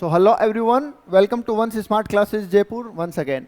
So hello everyone, welcome to Vansh smart classes Jaipur once again.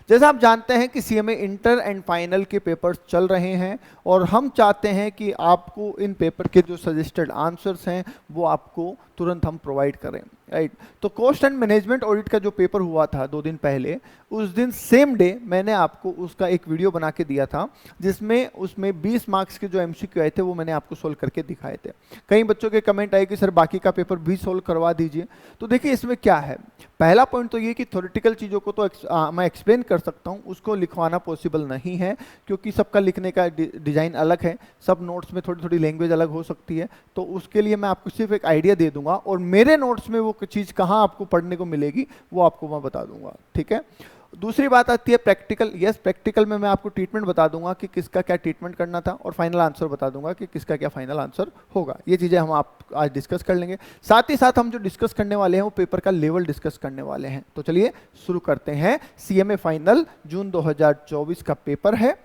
जैसा आप जानते हैं कि सीएमए इंटर एंड फाइनल के पेपर्स चल रहे हैं और हम चाहते हैं कि आपको इन पेपर के जो सजेस्टेड आंसर्स हैं वो आपको तुरंत हम प्रोवाइड करें, राइट। तो कॉस्ट एंड मैनेजमेंट ऑडिट का जो पेपर हुआ था 2 दिन पहले, उस दिन सेम डे मैंने आपको उसका एक वीडियो बना के दिया था जिसमें उसमें 20 मार्क्स के जो एमसीक्यू आए थे वो मैंने आपको सोल्व करके दिखाए थे। कई बच्चों के कमेंट आए कि सर बाकी का पेपर भी सोल्व करवा दीजिए। तो देखिए इसमें क्या है, पहला पॉइंट तो ये कि थ्योरेटिकल चीज़ों को तो मैं एक्सप्लेन कर सकता हूँ, उसको लिखवाना पॉसिबल नहीं है क्योंकि सबका लिखने का डिज़ाइन अलग है, सब नोट्स में थोड़ी थोड़ी लैंग्वेज अलग हो सकती है। तो उसके लिए मैं आपको सिर्फ एक आइडिया दे दूंगा और मेरे नोट्स में वो चीज़ कहाँ आपको पढ़ने को मिलेगी वो आपको मैं बता दूंगा, ठीक है। दूसरी बात आती है प्रैक्टिकल। यस, प्रैक्टिकल में मैं आपको ट्रीटमेंट बता दूंगा कि किसका क्या ट्रीटमेंट करना था और फाइनल आंसर बता दूंगा कि किसका क्या फाइनल आंसर होगा। ये चीज़ें हम आप आज डिस्कस कर लेंगे। साथ ही साथ हम जो डिस्कस करने वाले हैं वो पेपर का लेवल डिस्कस करने वाले हैं। तो चलिए शुरू करते हैं। सीएमए फाइनल जून 2024 का पेपर है,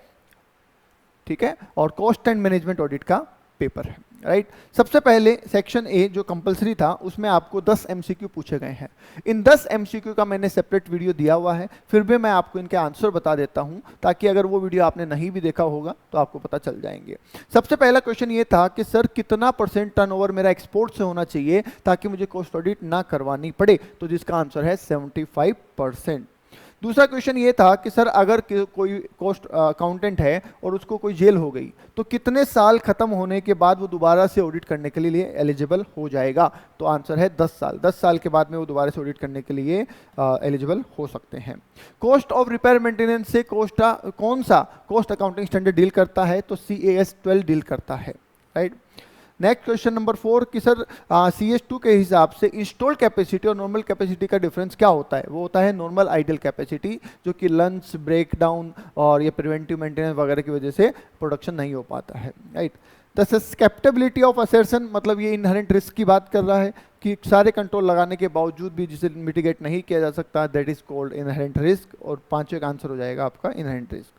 ठीक है, और कॉस्ट एंड मैनेजमेंट ऑडिट का पेपर है, राइट। सबसे पहले सेक्शन ए जो कंपलसरी था उसमें आपको 10 एमसीक्यू पूछे गए हैं। इन 10 एमसीक्यू का मैंने सेपरेट वीडियो दिया हुआ है, फिर भी मैं आपको इनके आंसर बता देता हूं ताकि अगर वो वीडियो आपने नहीं भी देखा होगा तो आपको पता चल जाएंगे। सबसे पहला क्वेश्चन ये था कि सर कितना % टर्नओवर मेरा एक्सपोर्ट से होना चाहिए ताकि मुझे कॉस्ट ऑडिट ना करवानी पड़े, तो जिसका आंसर है 75%। दूसरा क्वेश्चन ये था कि सर अगर कोई कॉस्ट अकाउंटेंट है और उसको कोई जेल हो गई तो कितने साल खत्म होने के बाद वो दोबारा से ऑडिट करने के लिए एलिजिबल हो जाएगा, तो आंसर है 10 साल। 10 साल के बाद में वो दोबारा से ऑडिट करने के लिए एलिजिबल हो सकते हैं। कॉस्ट ऑफ रिपेयर मेंटेनेंस से कौन सा कॉस्ट अकाउंटिंग स्टैंडर्ड डील करता है, तो CAS 12 डील करता है, राइट। नेक्स्ट क्वेश्चन नंबर 4 कि सर CS2 के हिसाब से इंस्टॉल्ड कैपेसिटी और नॉर्मल कैपेसिटी का डिफरेंस क्या होता है, वो होता है नॉर्मल आइडल कैपेसिटी, जो कि लंच ब्रेक डाउन और ये प्रिवेंटिव मेंटेनेंस वगैरह की वजह से प्रोडक्शन नहीं हो पाता है, राइट। द सस्केप्टेबिलिटी ऑफ असर्शन, मतलब ये इनहेरेंट रिस्क की बात कर रहा है कि सारे कंट्रोल लगाने के बावजूद भी जिसे मिटिगेट नहीं किया जा सकता, that is called inherent risk, और पांचवें का आंसर हो जाएगा आपका इनहेरेंट रिस्क।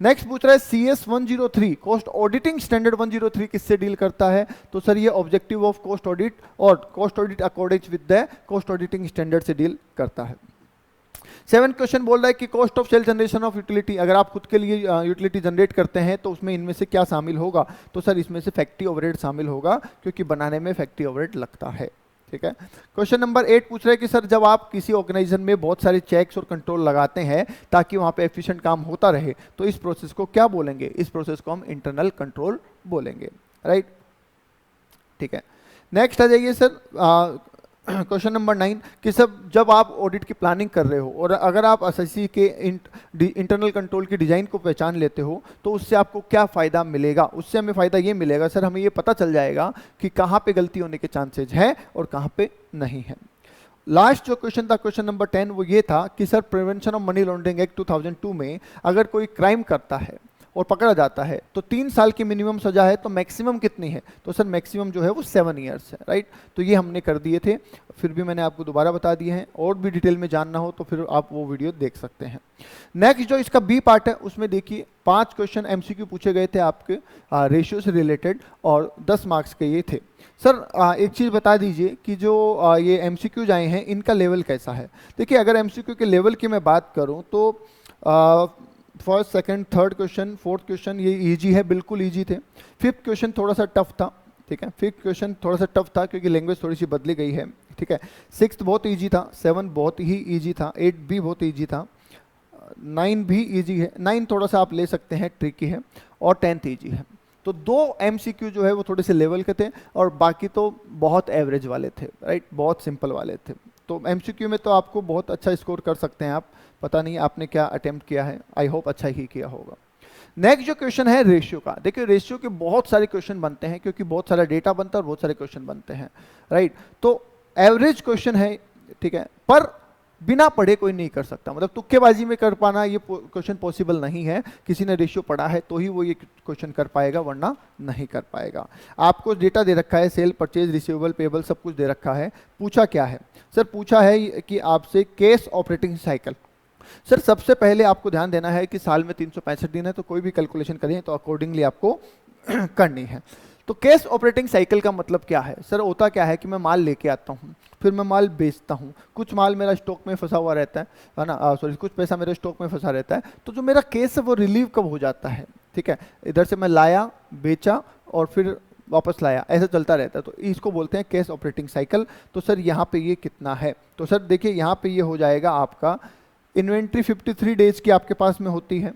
नेक्स्ट पूछ रहा है CS 103 कॉस्ट ऑडिटिंग स्टैंडर्ड 103 किससे डील करता है, तो सर ये ऑब्जेक्टिव ऑफ कॉस्ट ऑडिट और cost audit according with the cost auditing standard से डील करता है। 7 क्वेश्चन बोल रहा है कि cost of sale generation of utility, अगर आप खुद के लिए यूटिलिटी जनरेट करते हैं तो उसमें इनमें से क्या शामिल होगा, तो सर इसमें से फैक्ट्री ओवरहेड शामिल होगा क्योंकि बनाने में फैक्ट्री ओवरहेड लगता है, ठीक है। क्वेश्चन नंबर 8 पूछ रहे हैं कि सर जब आप किसी ऑर्गेनाइजेशन में बहुत सारे चेक्स और कंट्रोल लगाते हैं ताकि वहां पे एफिशिएंट काम होता रहे, तो इस प्रोसेस को क्या बोलेंगे, इस प्रोसेस को हम इंटरनल कंट्रोल बोलेंगे, राइट, ठीक है। नेक्स्ट आ जाइए सर क्वेश्चन नंबर 9 कि सब जब आप ऑडिट की प्लानिंग कर रहे हो और अगर आप एसएससी के इंटरनल कंट्रोल की डिजाइन को पहचान लेते हो तो उससे आपको क्या फायदा मिलेगा, उससे हमें फायदा ये मिलेगा सर, हमें ये पता चल जाएगा कि कहाँ पे गलती होने के चांसेज है और कहाँ पे नहीं है। लास्ट जो क्वेश्चन था क्वेश्चन नंबर 10 वो ये था कि sir prevention of money laundering act 2002 में अगर कोई क्राइम करता है और पकड़ा जाता है तो 3 साल की मिनिमम सजा है, तो मैक्सिमम कितनी है, तो सर मैक्सिमम जो है वो 7 ईयर्स है, राइट। तो ये हमने कर दिए थे, फिर भी मैंने आपको दोबारा बता दिए हैं, और भी डिटेल में जानना हो तो फिर आप वो वीडियो देख सकते हैं। नेक्स्ट जो इसका बी पार्ट है उसमें देखिए 5 क्वेश्चन MCQ पूछे गए थे आपके रेशियो से रिलेटेड और 10 मार्क्स के ये थे। सर एक चीज़ बता दीजिए कि जो ये MCQ आए हैं इनका लेवल कैसा है। देखिए अगर MCQ के लेवल की मैं बात करूँ तो first, second, third question, fourth question ये इजी है, बिल्कुल इजी थे। फिफ्थ क्वेश्चन थोड़ा सा टफ था, ठीक है, फिफ्थ क्वेश्चन थोड़ा सा टफ था क्योंकि लैंग्वेज थोड़ी सी बदली गई है, ठीक है। सिक्स्थ बहुत इजी था, 7 बहुत ही इजी था, 8 भी बहुत इजी था, 9 भी इजी है, 9 थोड़ा सा आप ले सकते हैं, ट्रिकी है, और 10th इजी है। तो 2 MCQ जो है वो थोड़े से लेवल के थे और बाकी तो बहुत एवरेज वाले थे, राइट, बहुत सिंपल वाले थे। तो MCQ में तो आपको बहुत अच्छा स्कोर कर सकते हैं आप, पता नहीं आपने क्या अटेम्प्ट किया है, आई होप अच्छा ही किया होगा। नेक्स्ट जो क्वेश्चन है रेशियो का, देखिए रेशियो के बहुत सारे क्वेश्चन बनते हैं क्योंकि बहुत सारा डेटा बनता है और बहुत सारे क्वेश्चन बनते हैं, राइट। तो एवरेज क्वेश्चन है, ठीक है, पर बिना पढ़े कोई नहीं कर सकता, मतलब तुक्केबाजी में कर पाना ये क्वेश्चन पॉसिबल नहीं है। किसी ने रेशियो पढ़ा है तो ही वो ये क्वेश्चन कर पाएगा, वरना नहीं कर पाएगा। आपको डेटा दे रखा है, सेल, परचेज, रिसीवेबल, पेबल सब कुछ दे रखा है। पूछा क्या है सर, पूछा है कि आपसे केस ऑपरेटिंग साइकिल। सर सबसे पहले आपको ध्यान देना है कि साल में 365 दिन है, तो कोई भी कैलकुलेशन करें तो अकॉर्डिंगली आपको करनी है। तो कैश ऑपरेटिंग साइकिल का मतलब क्या है सर? होता क्या है कि मैं माल लेके आता हूँ, फिर मैं माल बेचता हूँ, कुछ माल मेरा स्टॉक में फंसा हुआ रहता है ना, सॉरी कुछ पैसा मेरे स्टॉक में फंसा रहता है, तो जो मेरा केस है वो रिलीव कब हो जाता है, ठीक है, इधर से मैं लाया, बेचा और फिर वापस लाया, ऐसा चलता रहता है, तो इसको बोलते हैं कैश ऑपरेटिंग साइकिल। तो सर यहाँ पे ये कितना है? तो सर देखिए यहाँ पे ये हो जाएगा आपका, इन्वेंट्री 53 डेज की आपके पास में होती है,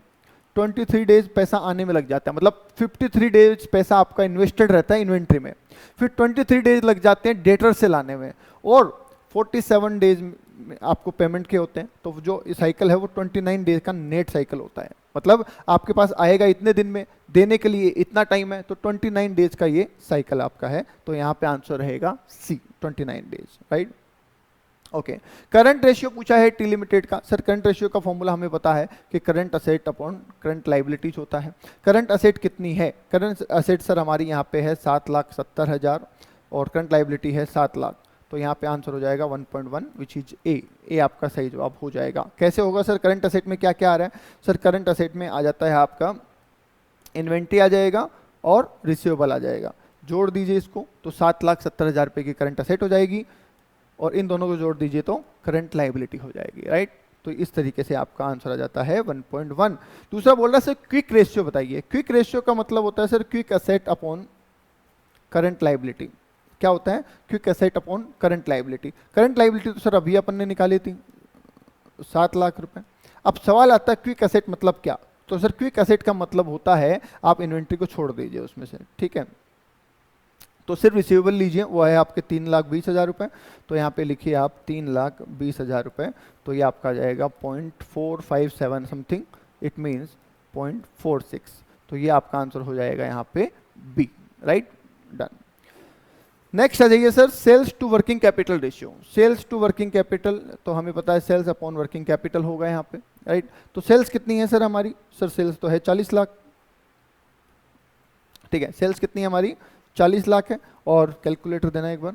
23 डेज पैसा आने में लग जाता है, मतलब 53 डेज पैसा आपका इन्वेस्टेड रहता है इन्वेंट्री में, फिर 23 डेज लग जाते हैं डेटर से लाने में, और 47 डेज आपको पेमेंट के होते हैं। तो जो साइकिल है वो 29 डेज का नेट साइकिल होता है, मतलब आपके पास आएगा इतने दिन में, देने के लिए इतना टाइम है, तो 29 डेज का ये साइकिल आपका है। तो यहाँ पे आंसर रहेगा सी, 29 days, right. Okay, current ratio पूछा है टी लिमिटेड का। सर करंट रेशियो का फॉर्मूला हमें पता है कि current asset upon current liabilities होता है। करंट असेट कितनी है? करंट असेट सर हमारी यहाँ पे है 7,70,000 और करंट लाइबिलिटी है 7 लाख, तो यहाँ पे आंसर हो जाएगा 1.1 विच इज ए आपका सही जवाब हो जाएगा। कैसे होगा सर? करंट असेट में क्या क्या आ रहा है? सर करंट असेट में आ जाता है आपका इन्वेंट्री आ जाएगा और रिसीवेबल आ जाएगा, जोड़ दीजिए इसको तो 7,70,000 रुपये की करंट असेट हो जाएगी, और इन दोनों को जोड़ दीजिए तो करंट लाइबिलिटी हो जाएगी, राइट। तो इस तरीके से आपका आंसर आ जाता है 1.1। दूसरा बोल रहा है सर क्विक रेशियो बताइए। क्विक रेशियो का मतलब होता है sir quick asset upon current liability. क्या होता है? Quick asset upon current liability. Current liability तो सर अभी अपन ने निकाली थी 7 लाख रुपए। अब सवाल आता है क्विक असेट मतलब क्या? तो सर क्विक असेट का मतलब होता है आप इन्वेंट्री को छोड़ दीजिए उसमें से, ठीक है। तो सिर्फ रिसीवेबल लीजिए, वो है आपके 3,20,000 रुपये, तो यहाँ पे लिखिए आप 3,20,000 रुपये, तो ये आपका जाएगा 0.457 समथिंग, इट मीन्स 0.46, तो ये आपका आंसर हो जाएगा यहाँ पे बी, राइट, डन। नेक्स्ट आ जाइए sir sales to working capital ratio. Sales to working capital तो हमें पता है सेल्स अपॉन वर्किंग कैपिटल होगा यहाँ पे, राइट। तो सेल्स कितनी है सर हमारी? सर सेल्स तो है 40 लाख, ठीक है, सेल्स कितनी है हमारी? 40 लाख है, और कैलकुलेटर देना एक बार।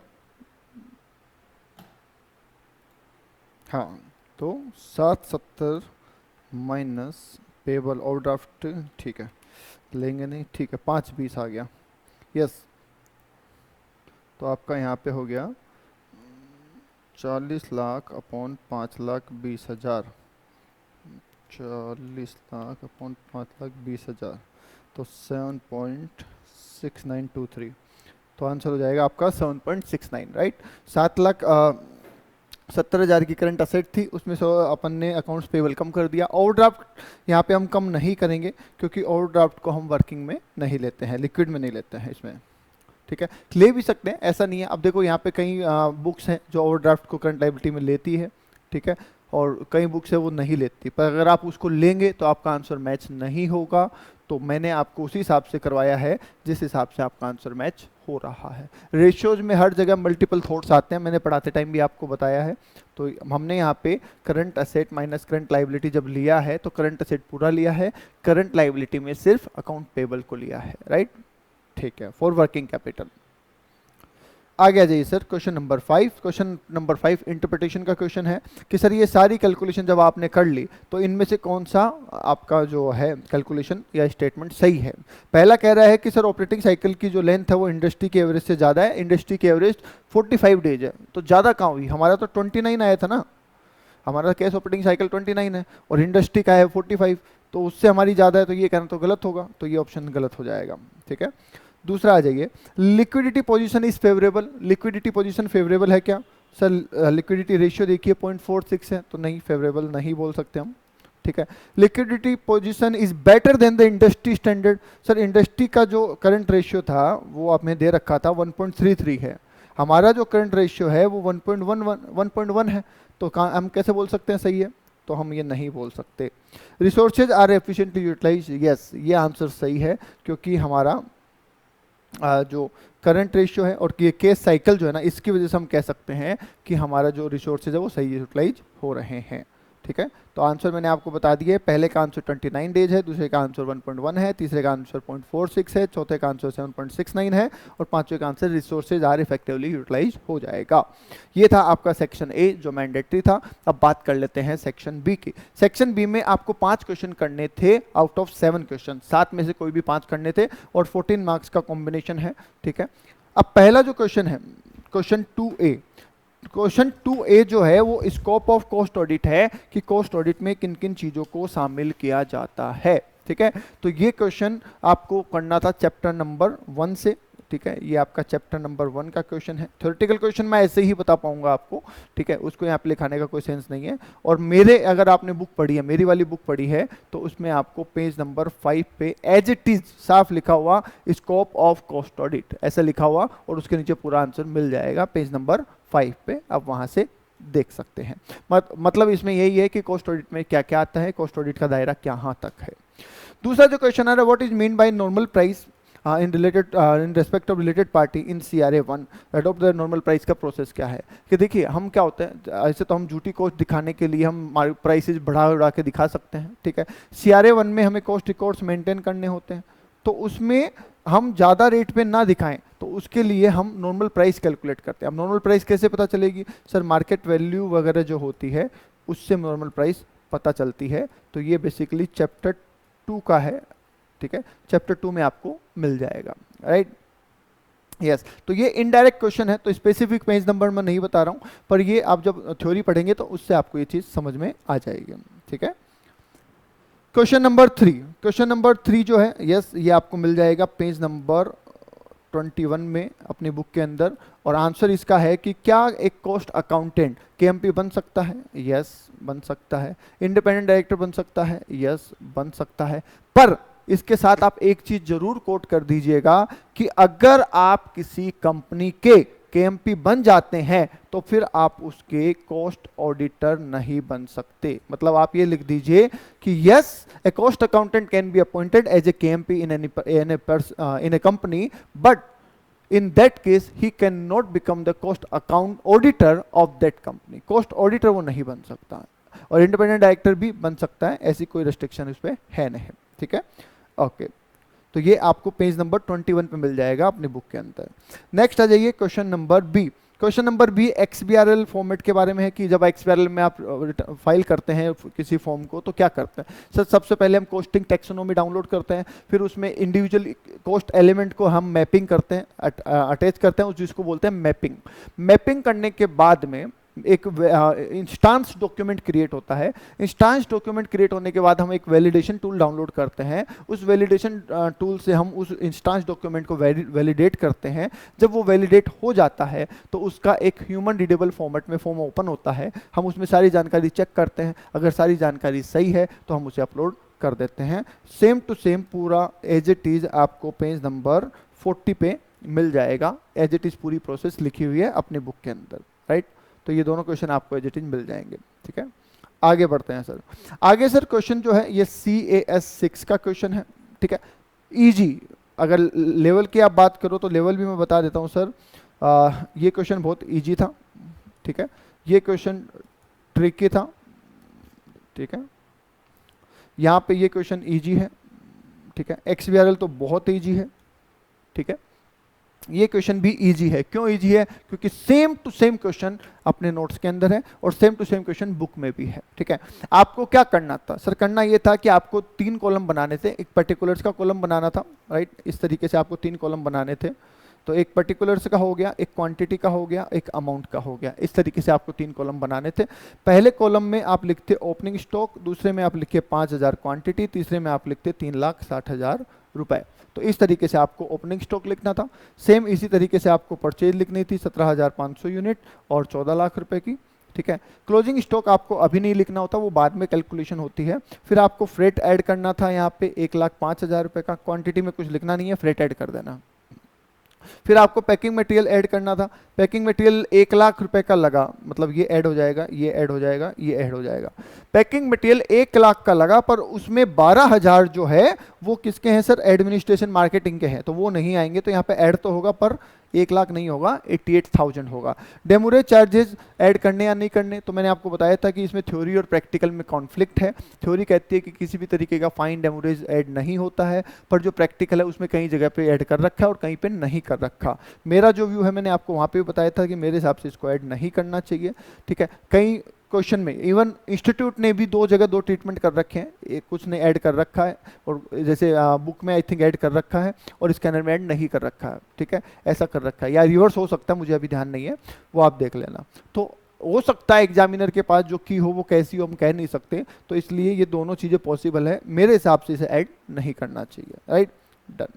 हाँ, तो 770 माइनस पेबल ओवरड्राफ्ट, ठीक है, लेंगे नहीं, ठीक है, 520 आ गया, यस। तो आपका यहाँ पे हो गया 40 लाख अपॉन 5,20,000, 40 लाख अपॉन 5,20,000, तो 7.6923, तो आंसर हो जाएगा आपका 7.69, राइट। 7,70,000 की करंट असेट थी, उसमें से अपन ने अकाउंट्स पेबल कम कर दिया। ओवरड्राफ्ट यहाँ पे हम कम नहीं करेंगे क्योंकि ओवरड्राफ्ट को हम वर्किंग में नहीं लेते हैं, लिक्विड में नहीं लेते हैं इसमें, ठीक है। ले भी सकते हैं, ऐसा नहीं है। अब देखो यहाँ पे कई बुक्स हैं जो ओवरड्राफ्ट को करंट लायबिलिटी में लेती है, ठीक है, और कई बुक्स है वो नहीं लेती, पर अगर आप उसको लेंगे तो आपका आंसर मैच नहीं होगा। तो मैंने आपको उसी हिसाब से करवाया है जिस हिसाब से आपका आंसर मैच हो रहा है। रेशियोज में हर जगह मल्टीपल थॉट्स आते हैं, मैंने पढ़ाते टाइम भी आपको बताया है। तो हमने यहाँ पे current asset minus current liability जब लिया है तो करंट असेट पूरा लिया है, करंट लायबिलिटी में सिर्फ अकाउंट पेबल को लिया है, राइट, ठीक है, फॉर वर्किंग कैपिटल। आगे आ जाइए sir question number 5। Question number 5 interpretation का क्वेश्चन है कि सर ये सारी कैलकुलेशन जब आपने कर ली तो इनमें से कौन सा आपका जो है कैलकुलेशन या स्टेटमेंट सही है। पहला कह रहा है कि सर ऑपरेटिंग साइकिल की जो लेंथ है वो इंडस्ट्री के एवरेज से ज़्यादा है, इंडस्ट्री की एवरेज 45 डेज है, तो ज़्यादा कहाँ हुई? हमारा तो 29 आया था ना, हमारा कैश ऑपरेटिंग साइकिल 29 है और इंडस्ट्री का है 45, तो उससे हमारी ज़्यादा है, तो ये कहना तो गलत होगा, तो ये ऑप्शन गलत हो जाएगा, ठीक है। दूसरा आ जाइए, liquidity position is favourable. Liquidity position favourable है क्या? सर लिक्विडिटी रेशियो देखिए 0.46 है, तो नहीं, फेवरेबल नहीं बोल सकते हम, ठीक है। Liquidity position is better than the industry standard. Sir industry का जो करंट रेशियो था वो आपने दे रखा था 1.33 है, हमारा जो करंट रेशियो है वो 1.1 है, तो हम कैसे बोल सकते हैं सही है? तो हम ये नहीं बोल सकते। Resources are efficiently utilize, yes, ये आंसर सही है क्योंकि हमारा जो करंट रेशियो है और ये केस साइकिल जो है ना, इसकी वजह से हम कह सकते हैं कि हमारा जो रिसोर्सेज है वो सही यूटिलाइज हो रहे हैं, ठीक है। तो आंसर मैंने आपको बता दिए, पहले का आंसर 29 डेज है, दूसरे का आंसर 1.1 है, तीसरे का आंसर 0.46 है, चौथे का आंसर 7.69 है और पांचवे का answer resources are effectively utilize हो जाएगा। ये था आपका सेक्शन ए जो मैंडेटरी था। अब बात कर लेते हैं सेक्शन बी की। सेक्शन बी में आपको 5 क्वेश्चन करने थे आउट ऑफ 7 क्वेश्चन, 7 में से कोई भी 5 करने थे और 14 मार्क्स का कॉम्बिनेशन है, ठीक है। अब पहला जो क्वेश्चन है, क्वेश्चन 2A, क्वेश्चन 2A जो है वो स्कोप ऑफ कॉस्ट ऑडिट है कि कॉस्ट ऑडिट में किन किन चीजों को शामिल किया जाता है, ठीक है। तो ये क्वेश्चन आपको करना था चैप्टर नंबर 1 से, ठीक है। ये आपका चैप्टर नंबर 1 का क्वेश्चन है। थ्योरेटिकल क्वेश्चन मैं ऐसे ही बता पाऊंगा आपको, ठीक है, उसको यहाँ पे लिखाने का कोई सेंस नहीं है। और मेरे, अगर आपने बुक पढ़ी है, मेरी वाली बुक पढ़ी है, तो उसमें आपको पेज नंबर 5 पे एज इट इज साफ लिखा हुआ स्कोप ऑफ कॉस्ट ऑडिट ऐसा लिखा हुआ और उसके नीचे पूरा आंसर मिल जाएगा पेज नंबर 5 पे, आप वहां से देख सकते हैं। मतलब इसमें यही है कि कॉस्ट ऑडिट में क्या क्या आता है, कॉस्ट ऑडिट का दायरा कहाँ तक है। दूसरा जो क्वेश्चन आ रहा है, what is mean by normal price in respect of related party in CRA1 adopt the normal price का प्रोसेस क्या है। कि देखिए हम क्या होता है, ऐसे तो हम झूठी कॉस्ट दिखाने के लिए हम प्राइसेस बढ़ा के दिखा सकते हैं, ठीक है। CRA1 में हमें कॉस्ट रिकॉर्ड्स मेंटेन करने होते हैं, तो उसमें हम ज़्यादा रेट पे ना दिखाएं, तो उसके लिए हम नॉर्मल प्राइस कैलकुलेट करते हैं। अब नॉर्मल प्राइस कैसे पता चलेगी सर, मार्केट वैल्यू वगैरह जो होती है उससे नॉर्मल प्राइस पता चलती है। तो ये बेसिकली चैप्टर 2 का है, ठीक है, चैप्टर 2 में आपको मिल जाएगा, राइट। यस, तो ये इनडायरेक्ट क्वेश्चन है, तो स्पेसिफिक पेज नंबर मैं नहीं बता रहा हूं, पर ये आप जब थ्योरी पढ़ेंगे तो उससे आपको ये चीज समझ में आ जाएगी, ठीक है। क्वेश्चन नंबर 3, क्वेश्चन नंबर 3 जो है, यस, ये आपको मिल जाएगा पेज नंबर 21 में अपनी बुक के अंदर। और आंसर इसका है कि क्या एक कॉस्ट अकाउंटेंट केएमपी बन सकता है? यस, बन सकता है। इंडिपेंडेंट डायरेक्टर बन सकता है? यस, बन सकता है। पर इसके साथ आप एक चीज जरूर कोट कर दीजिएगा कि अगर आप किसी कंपनी के केएमपी बन जाते हैं तो फिर आप उसके कॉस्ट ऑडिटर नहीं बन सकते। मतलब आप ये लिख दीजिए कि yes, a cost accountant can be appointed as a KMP in a company, but in that case he cannot become the cost account auditor of that company। cost auditor वो नहीं बन सकता, और इंडिपेंडेंट डायरेक्टर भी बन सकता है, ऐसी कोई रेस्ट्रिक्शन इस पे है नहीं, ठीक है। ओके, तो ये आपको पेज नंबर 21 पे मिल जाएगा अपनी बुक के अंदर। नेक्स्ट आ जाइए question number B. Question number B XBRL format के बारे में है कि जब XBRL में आप फाइल करते हैं किसी फॉर्म को तो क्या करते हैं सर। सबसे पहले हम कॉस्टिंग टैक्सोनॉमी डाउनलोड करते हैं, फिर उसमें इंडिविजुअल कॉस्ट एलिमेंट को हम मैपिंग करते हैं, अटैच करते हैं, जिसको बोलते हैं मैपिंग। मैपिंग करने के बाद में एक इंस्टांस डॉक्यूमेंट क्रिएट होता है। इंस्टांस डॉक्यूमेंट क्रिएट होने के बाद हम एक वैलिडेशन टूल डाउनलोड करते हैं। उस वैलिडेशन टूल से हम उस इंस्टांस डॉक्यूमेंट को वैलिडेट करते हैं। जब वो वैलिडेट हो जाता है तो उसका एक ह्यूमन रीडेबल फॉर्मेट में फॉर्म ओपन होता है। हम उसमें सारी जानकारी चेक करते हैं, अगर सारी जानकारी सही है तो हम उसे अपलोड कर देते हैं। सेम टू सेम पूरा एज इट इज आपको पेज नंबर 40 पे मिल जाएगा। एज इट इज पूरी प्रोसेस लिखी हुई है अपनी बुक के अंदर, राइट। तो ये दोनों क्वेश्चन आपको एज इट इज मिल जाएंगे, ठीक है। आगे बढ़ते हैं सर। आगे सर क्वेश्चन जो है ये CAS 6 का क्वेश्चन है, ठीक है। इजी, अगर लेवल की आप बात करो तो लेवल भी मैं बता देता हूँ सर। ये क्वेश्चन बहुत इजी था, ठीक है। ये क्वेश्चन ट्रिकी था, ठीक है। यहाँ पे ये क्वेश्चन इजी है, ठीक है। XBRL तो बहुत इजी है, ठीक है। ये क्वेश्चन भी इजी है। क्यों इजी है? क्योंकि सेम टू सेम क्वेश्चन अपने नोट्स के अंदर है और same to same question book में भी है, ठीक है। आपको क्या करना था सर? करना ये था कि आपको 3 कॉलम बनाने थे। एक पर्टिकुलर्स का कॉलम बनाना था, राइट। इस तरीके से आपको 3 कॉलम बनाने थे। तो एक पर्टिकुलर्स का हो गया, एक क्वांटिटी का हो गया, एक अमाउंट का हो गया। इस तरीके से आपको 3 कॉलम बनाने थे। पहले कॉलम में आप लिखते ओपनिंग स्टॉक, दूसरे में आप लिखे 5000 क्वांटिटी, तीसरे में आप लिखते 3,60,000 रुपए। तो इस तरीके से आपको ओपनिंग स्टॉक लिखना था। सेम इसी तरीके से आपको परचेज लिखनी थी 17,500 यूनिट और 14 लाख रुपए की, ठीक है। क्लोजिंग स्टॉक आपको अभी नहीं लिखना होता, वो बाद में कैलकुलेशन होती है। फिर आपको फ्रेट ऐड करना था यहाँ पे 1,05,000 रुपए का। क्वांटिटी में कुछ लिखना नहीं है, फ्रेट ऐड कर देना। फिर आपको पैकिंग मटेरियल ऐड करना था। पैकिंग मटेरियल 1 लाख रुपए का लगा, मतलब ये ऐड हो जाएगा, ये ऐड हो जाएगा, ये ऐड हो जाएगा। पैकिंग मटेरियल 1 लाख का लगा, पर उसमें 12,000 जो है वो किसके हैं सर? एडमिनिस्ट्रेशन मार्केटिंग के हैं, तो वो नहीं आएंगे। तो यहाँ पे ऐड तो होगा पर 1 लाख नहीं होगा, 88,000 होगा। डेमोरेज चार्जेस ऐड करने या नहीं करने, तो मैंने आपको बताया था कि इसमें थ्योरी और प्रैक्टिकल में कॉन्फ्लिक्ट है। थ्योरी कहती है कि किसी भी तरीके का फाइन डेमोरेज ऐड नहीं होता है, पर जो प्रैक्टिकल है उसमें कई जगह पे ऐड कर रखा है और कहीं पे नहीं कर रखा। मेरा जो व्यू है मैंने आपको वहाँ पे भी बताया था कि मेरे हिसाब से इसको ऐड नहीं करना चाहिए, ठीक है। कई क्वेश्चन में इवन इंस्टीट्यूट ने भी 2 जगह 2 ट्रीटमेंट कर रखे हैं, एक कुछ ने ऐड कर रखा है और जैसे बुक में आई थिंक ऐड कर रखा है और स्कैनर में ऐड नहीं कर रखा है, ठीक है, ऐसा कर रखा है, या रिवर्स हो सकता है, मुझे अभी ध्यान नहीं है, वो आप देख लेना। तो हो सकता है एग्जामिनर के पास जो की हो वो कैसी हो हम कह नहीं सकते, तो इसलिए ये दोनों चीज़ें पॉसिबल है, मेरे हिसाब से इसे ऐड नहीं करना चाहिए, राइट, डन।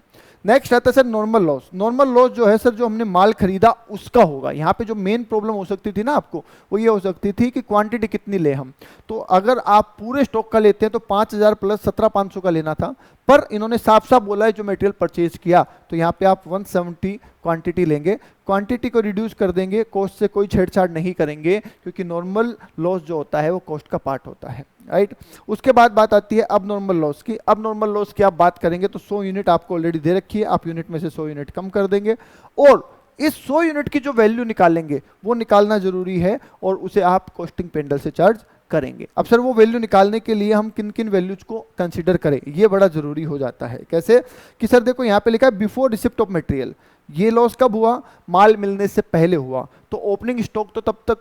नेक्स्ट आता है sir normal loss. Normal loss जो है सर जो हमने माल खरीदा उसका होगा। यहाँ पे जो मेन प्रॉब्लम हो सकती थी ना आपको, वो ये हो सकती थी कि क्वांटिटी कितनी ले हम। तो अगर आप पूरे स्टॉक का लेते हैं तो 5,000 प्लस 17,500 का लेना था, पर इन्होंने साफ साफ बोला है जो मटेरियल परचेज किया, तो यहाँ पे आप 170 क्वांटिटी लेंगे, क्वांटिटी को रिड्यूस कर देंगे, कॉस्ट से कोई छेड़छाड़ नहीं करेंगे, क्योंकि नॉर्मल लॉस जो होता है वो कॉस्ट का पार्ट होता है, राइट। उसके बाद बात आती है अब नॉर्मल लॉस की। अब नॉर्मल लॉस की आप बात करेंगे तो 100 यूनिट आपको ऑलरेडी दे रखी है, आप यूनिट में से 100 यूनिट कम कर देंगे और इस 100 यूनिट की जो वैल्यू निकालेंगे वो निकालना जरूरी है और उसे आप कॉस्टिंग पेंडल से चार्ज करेंगे। अब सर वो वैल्यू निकालने के लिए हम किन किन वैल्यूज को कंसीडर करें, ये बड़ा जरूरी हो जाता है। कैसे कि सर देखो यहाँ पे लिखा है बिफोर रिसिप्ट ऑफ मटेरियल। ये लॉस कब हुआ? माल मिलने से पहले हुआ, तो ओपनिंग स्टॉक तो तब तक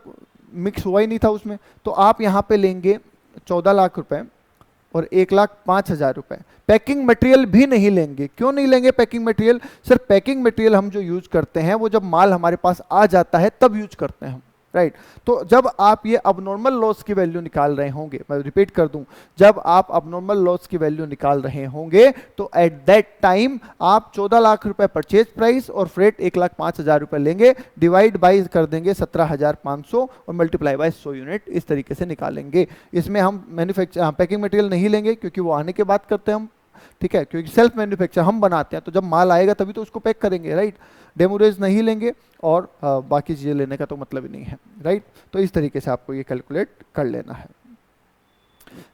मिक्स हुआ ही नहीं था उसमें, तो आप यहाँ पे लेंगे 14 लाख रुपए और 1,05,000 रुपए। पैकिंग मटेरियल भी नहीं लेंगे। क्यों नहीं लेंगे packing material? Sir packing material हम जो यूज करते हैं वो जब माल हमारे पास आ जाता है तब यूज करते हैं हम, राइट। तो जब आप ये अबनॉर्मल लॉस की वैल्यू निकाल रहे होंगे, मैं रिपीट कर दूं, जब आप अबनॉर्मल लॉस की वैल्यू निकाल रहे होंगे तो एट दैट टाइम आप 14 लाख रुपए परचेज प्राइस और फ्रेट 1,05,000 रुपए लेंगे, डिवाइड बाई कर देंगे 17,500 और मल्टीप्लाई बाय 100 यूनिट, इस तरीके से निकालेंगे। इसमें हम पैकिंग मटेरियल नहीं लेंगे क्योंकि वो आने के बाद करते हैं हम, ठीक है, क्योंकि सेल्फ मैन्युफैक्चर हम बनाते हैं, तो जब माल आएगा तभी तो उसको पैक करेंगे, राइट। डेमोरेज नहीं लेंगे और बाकी चीज़ें लेने का तो मतलब ही नहीं है, राइट। तो इस तरीके से आपको ये कैलकुलेट कर लेना है।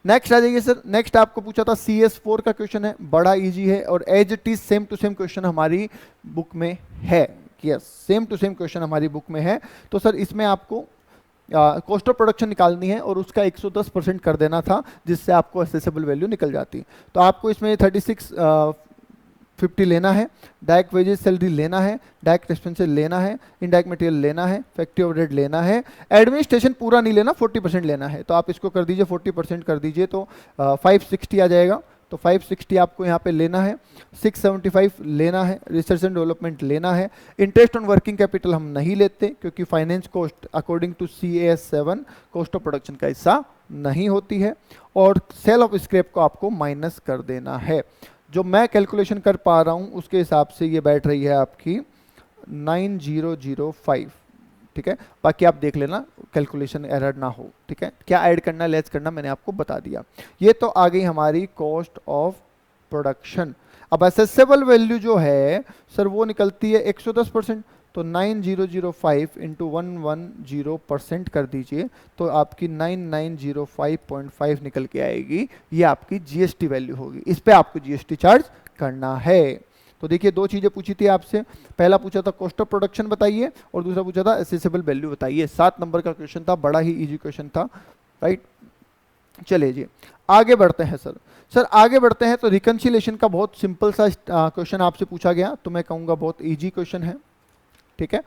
नेक्स्ट आ जाइए सर। नेक्स्ट आपको पूछा था CS4 का क्वेश्चन है, बड़ा इजी है और as it is same to same question हमारी बुक में है। Yes, same to same question हमारी बुक में है। तो सर इसमें आपको कॉस्ट ऑफ प्रोडक्शन निकालनी है और उसका 110% कर देना था, जिससे आपको असेसेबल वैल्यू निकल जाती। तो आपको इसमें 3650 लेना है, डायरेक्ट वेजेस सैलरी लेना है, डायरेक्ट एक्सपेंसेस लेना है, इनडायरेक्ट मटेरियल लेना है, फैक्ट्री ओवरहेड लेना है, एडमिनिस्ट्रेशन पूरा नहीं लेना, 40% लेना है। तो आप इसको कर दीजिए 40% कर दीजिए तो 560 आ जाएगा। तो 560 आपको यहाँ पे लेना है, 675 लेना है, रिसर्च एंड डेवलपमेंट लेना है, इंटरेस्ट ऑन वर्किंग कैपिटल हम नहीं लेते क्योंकि finance cost according to CAS7 cost of production का हिस्सा नहीं होती है, और सेल ऑफ स्क्रैप को आपको माइनस कर देना है। जो मैं कैलकुलेशन कर पा रहा हूँ उसके हिसाब से ये बैठ रही है आपकी 9005, ठीक है। बाकी आप देख लेना कैलकुलेशन एरर ना हो, ठीक है। क्या ऐड करना लेस करना मैंने आपको बता दिया। ये तो आ गई हमारी कॉस्ट ऑफ प्रोडक्शन। अब असेसेबल वैल्यू जो है सर वो निकलती है 110%, तो 9005 इंटू 110% कर दीजिए तो आपकी 9905.5 निकल के आएगी। ये आपकी GST वैल्यू होगी, इस पे आपको GST चार्ज करना है। तो देखिए दो चीजें पूछी थी आपसे, पहला पूछा था कॉस्ट ऑफ प्रोडक्शन बताइए और दूसरा पूछा था असेसेबल वैल्यू बताइए। 7 नंबर का क्वेश्चन था, बड़ा ही इजी क्वेश्चन था, राइट। चलिए जी आगे बढ़ते हैं सर। सर आगे बढ़ते हैं तो रिकंसिलेशन का बहुत सिंपल सा क्वेश्चन आपसे पूछा गया, तो मैं कहूँगा बहुत ईजी क्वेश्चन है, ठीक है।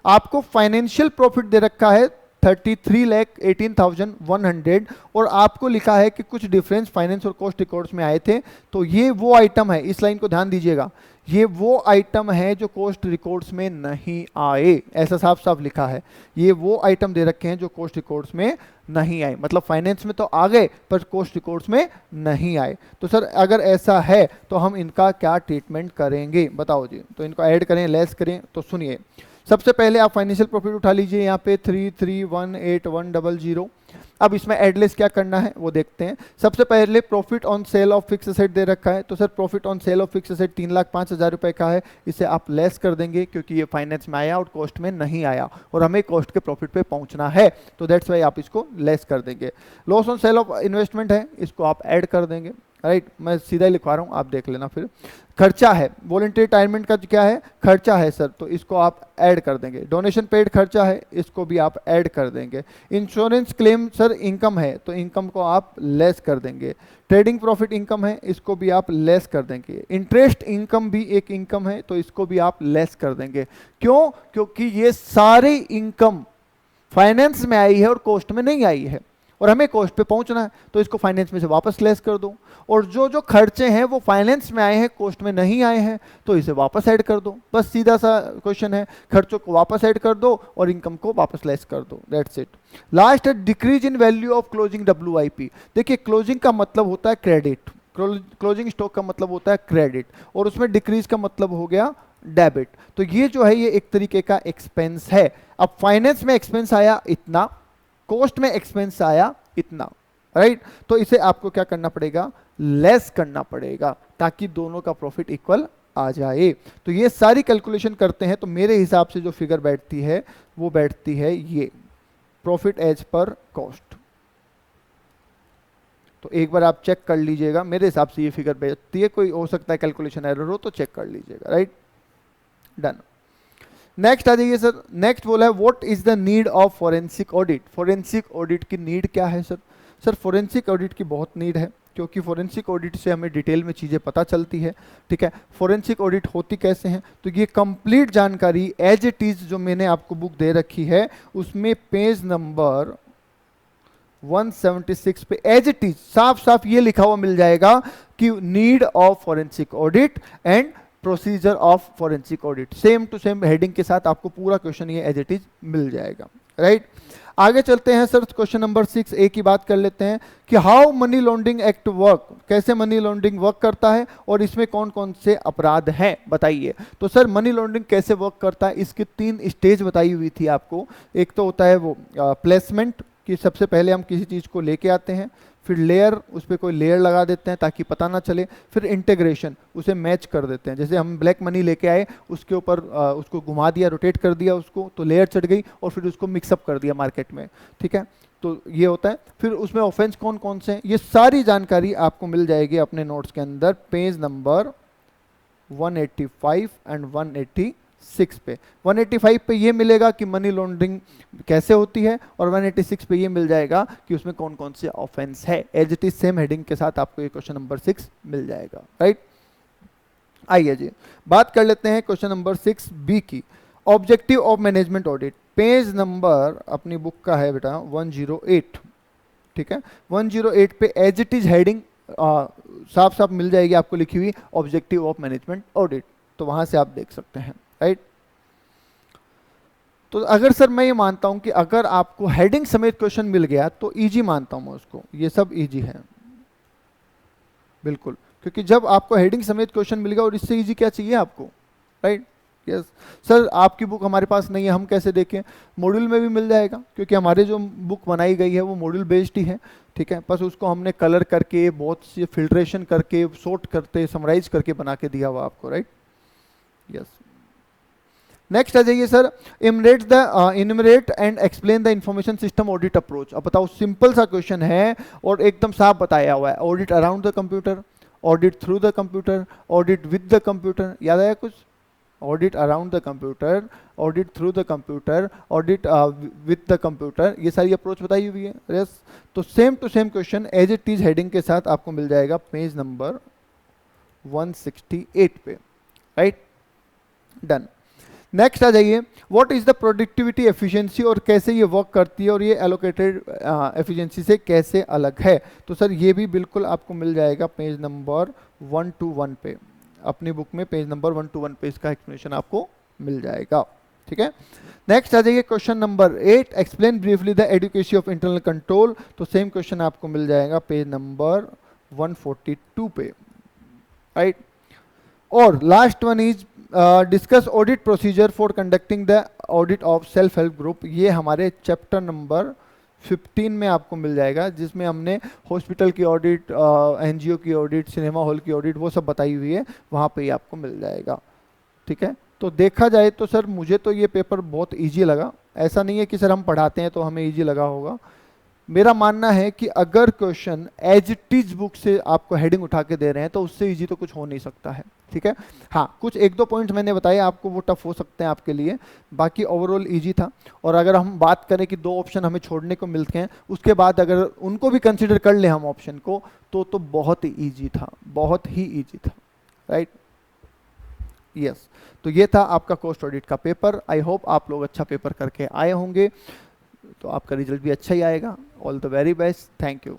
आपको फाइनेंशियल प्रॉफिट दे रखा है 33,18,100 और आपको लिखा है कि कुछ डिफरेंस फाइनेंस और कॉस्ट रिकॉर्ड्स में आए थे। तो ये वो आइटम है, इस लाइन को ध्यान दीजिएगा, ये वो आइटम है जो कॉस्ट रिकॉर्ड्स में नहीं आए, ऐसा साफ साफ लिखा है। ये वो आइटम दे रखे हैं जो कॉस्ट रिकॉर्ड्स में नहीं आए, मतलब फाइनेंस में तो आ गए पर कॉस्ट रिकॉर्ड्स में नहीं आए। तो सर अगर ऐसा है तो हम इनका क्या ट्रीटमेंट करेंगे बताओ जी। तो इनको ऐड करें लेस करें, तो सुनिए सबसे पहले आप फाइनेंशियल प्रॉफिट उठा लीजिए यहाँ पे 33,181,000। अब इसमें एडलेस क्या करना है वो देखते हैं। सबसे पहले profit on sale of fix asset दे रखा है, तो sir profit on sale of fix asset 3,05,000 रुपए का है, इसे आप लेस कर देंगे क्योंकि ये फाइनेंस में आया और कॉस्ट में नहीं आया और हमें कॉस्ट के प्रॉफिट पे पहुंचना है, तो दैट्स वाई आप इसको लेस कर देंगे। Loss on sale of investment है, इसको आप ऐड कर देंगे, राइट, मैं सीधा ही लिखवा रहा हूँ, आप देख लेना फिर। खर्चा है, वॉलंटरी रिटायरमेंट का क्या है, खर्चा है सर, तो इसको आप ऐड कर देंगे। डोनेशन पेड खर्चा है, इसको भी आप ऐड कर देंगे। इंश्योरेंस क्लेम सर इनकम है, तो इनकम को आप लेस कर देंगे। ट्रेडिंग प्रॉफिट इनकम है, इसको भी आप लेस कर देंगे। इंटरेस्ट इनकम भी एक इनकम है, तो इसको भी आप लेस कर देंगे। क्यों? क्योंकि ये सारी इनकम फाइनेंस में आई है और कॉस्ट में नहीं आई है, और हमें कॉस्ट पे पहुंचना है, तो इसको फाइनेंस में से वापस लेस कर दो। और जो जो खर्चे हैं वो फाइनेंस में आए हैं, कॉस्ट में नहीं आए हैं, तो इसे वापस ऐड कर दो। बस सीधा सा क्वेश्चन है, खर्चों को वापस ऐड कर दो और इनकम को वापस लेस कर दो, दैट्स इट। लास्ट है decrease in value of closing WIP। देखिए क्लोजिंग का मतलब होता है क्रेडिट, क्लोजिंग स्टॉक का मतलब होता है क्रेडिट, और उसमें डिक्रीज का मतलब हो गया डेबिट। तो ये जो है ये एक तरीके का एक्सपेंस है। अब फाइनेंस में एक्सपेंस आया इतना, कॉस्ट में एक्सपेंस आया इतना, राइट। तो इसे आपको क्या करना पड़ेगा, लेस करना पड़ेगा, ताकि दोनों का प्रॉफिट इक्वल आ जाए। तो ये सारी कैलकुलेशन करते हैं तो मेरे हिसाब से जो फिगर बैठती है वो बैठती है ये, प्रॉफिट एज पर कॉस्ट। तो एक बार आप चेक कर लीजिएगा, मेरे हिसाब से ये फिगर बैठती है, कोई हो सकता है कैलकुलेशन एरर हो तो चेक कर लीजिएगा, राइट। डन। नेक्स्ट आ जाइए सर, नेक्स्ट बोला है what is the need of forensic audit. Forensic audit की नीड क्या है सर? सर फोरेंसिक ऑडिट की बहुत नीड है, क्योंकि फोरेंसिक ऑडिट से हमें डिटेल में चीज़ें पता चलती है, ठीक है। फोरेंसिक ऑडिट होती कैसे हैं, तो ये कंप्लीट जानकारी एज इट इज जो मैंने आपको बुक दे रखी है उसमें पेज नंबर 176 पे एज इट इज साफ साफ ये लिखा हुआ मिल जाएगा कि need of forensic audit and procedure of forensic audit, same to same heading के साथ आपको पूरा क्वेश्चन ये एज इट इज मिल जाएगा, राइट। आगे चलते हैं सर, क्वेश्चन नंबर 6A की बात कर लेते हैं कि how many laundering act work, कैसे मनी लॉन्ड्रिंग वर्क करता है और इसमें कौन कौन से अपराध हैं बताइए। तो सर मनी लॉन्ड्रिंग कैसे वर्क करता है, इसकी 3 स्टेज बताई हुई थी आपको। एक तो होता है वो प्लेसमेंट, कि सबसे पहले हम किसी चीज़ को लेके आते हैं, फिर लेयर, उस पर कोई लेयर लगा देते हैं ताकि पता ना चले, फिर इंटीग्रेशन, उसे मैच कर देते हैं। जैसे हम ब्लैक मनी लेके आए, उसके ऊपर उसको घुमा दिया, रोटेट कर दिया उसको, तो लेयर चढ़ गई और फिर उसको मिक्सअप कर दिया मार्केट में, ठीक है। तो ये होता है। फिर उसमें ऑफेंस कौन कौन से हैं, ये सारी जानकारी आपको मिल जाएगी अपने नोट्स के अंदर, पेज नंबर 185 एंड 186 पे। 185 पे ये मिलेगा कि मनी लॉन्ड्रिंग कैसे होती है, और 186 पे ये मिल जाएगा कि उसमें कौन कौन से ऑफेंस है। As it is same heading के साथ आपको ये क्वेश्चन नंबर 6 मिल जाएगा, राइट। आइए जी बात कर लेते हैं क्वेश्चन नंबर 6B की, objective of management audit. Page number अपनी बुक का है बेटा 108, ठीक है। 108 पे एज इट इज हेडिंग साफ साफ मिल जाएगी आपको लिखी हुई, ऑब्जेक्टिव ऑफ मैनेजमेंट ऑडिट, तो वहां से आप देख सकते हैं, राइट। तो अगर सर मैं ये मानता हूं कि अगर आपको हेडिंग समेत क्वेश्चन मिल गया तो इजी मानता हूं मैं उसको, ये सब इजी है बिल्कुल, क्योंकि जब आपको हेडिंग समेत क्वेश्चन मिल गया, और इससे इजी क्या चाहिए आपको, राइट। यस सर, आपकी बुक हमारे पास नहीं है, हम कैसे देखें, मॉड्यूल में भी मिल जाएगा, क्योंकि हमारे जो बुक बनाई गई है वो मॉड्यूल बेस्ड ही है, ठीक है। बस उसको हमने कलर करके, बहुत सी फिल्ट्रेशन करके, सॉर्ट करते, समराइज करके बना के दिया हुआ आपको, राइट। यस नेक्स्ट आ जाइए sir, enumerate and explain the information system audit approach. अब बताओ, सिंपल सा क्वेश्चन है और एकदम साफ बताया हुआ है। Audit around the computer, audit through the computer, audit with the computer, याद आया कुछ? Audit around the computer, audit through the computer, audit with the computer, ये सारी अप्रोच बताई हुई है। यस, तो same to same question as it is heading के साथ आपको मिल जाएगा पेज नंबर 168 पे, राइट। डन। नेक्स्ट आ जाइए, what is the productivity efficiency, और कैसे ये वर्क करती है और ये एलोकेटेड एफिशिएंसी से कैसे अलग है। तो सर ये भी बिल्कुल आपको मिल जाएगा पेज नंबर 121 पे, अपनी बुक में पेज नंबर 121 पे इसका एक्सप्लेनेशन आपको मिल जाएगा, ठीक है। नेक्स्ट आ जाइए question number 8, explain briefly the adequacy of internal control. तो सेम क्वेश्चन आपको मिल जाएगा पेज नंबर 142 पे, राइट। और last one is discuss audit procedure for conducting the audit of self help group. ये हमारे चैप्टर नंबर 15 में आपको मिल जाएगा, जिसमें हमने हॉस्पिटल की ऑडिट, एनजीओ की ऑडिट, सिनेमा हॉल की ऑडिट, वो सब बताई हुई है, वहाँ पे ही आपको मिल जाएगा, ठीक है। तो देखा जाए तो सर मुझे तो ये पेपर बहुत इजी लगा, ऐसा नहीं है कि सर हम पढ़ाते हैं तो हमें इजी लगा होगा, मेरा मानना है कि अगर question as it is book से आपको हेडिंग उठा के दे रहे हैं तो उससे इजी तो कुछ हो नहीं सकता है, ठीक है। हाँ, कुछ एक दो पॉइंट्स मैंने बताए आपको, वो टफ हो सकते हैं आपके लिए, बाकी ओवरऑल इजी था। और अगर हम बात करें कि दो ऑप्शन हमें छोड़ने को मिलते हैं, उसके बाद अगर उनको भी कंसिडर कर ले हम ऑप्शन को, तो बहुत ही ईजी था, बहुत ही ईजी था, राइट। यस, तो ये था आपका कोस्ट ऑडिट का पेपर। आई होप आप लोग अच्छा पेपर करके आए होंगे, तो आपका रिजल्ट भी अच्छा ही आएगा। All the very best, thank you.